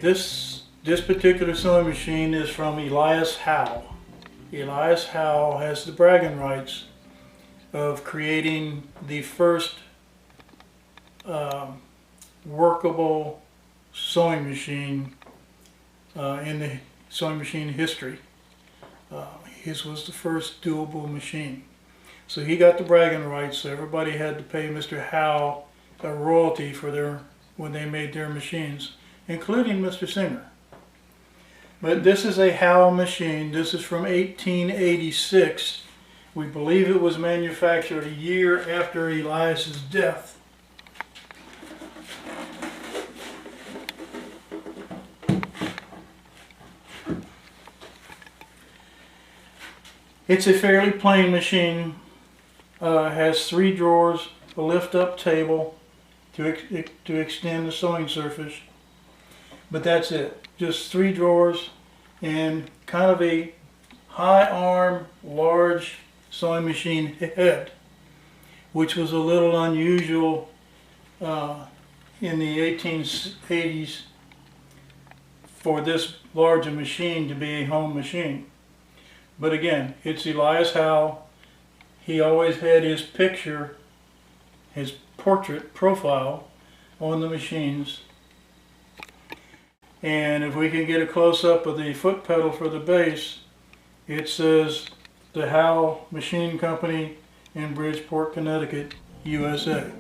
this particular sewing machine is from Elias Howe. Elias Howe has the bragging rights of creating the first workable sewing machine in the sewing machine history. His was the first doable machine. So he got the bragging rights, so everybody had to pay Mr. Howe a royalty for when they made their machines, including Mr. Singer. But this is a Howe machine. This is from 1886. We believe it was manufactured a year after Elias's death. It's a fairly plain machine. Has 3 drawers, a lift-up table to extend the sewing surface. But that's it. Just 3 drawers and kind of a high arm, large sewing machine head, which was a little unusual in the 1880s for this large a machine to be a home machine. But again, it's Elias Howe. He always had his picture, his portrait profile on the machines. And if we can get a close-up of the foot pedal for the base, it says the Howe Machine Company in Bridgeport, Connecticut, USA.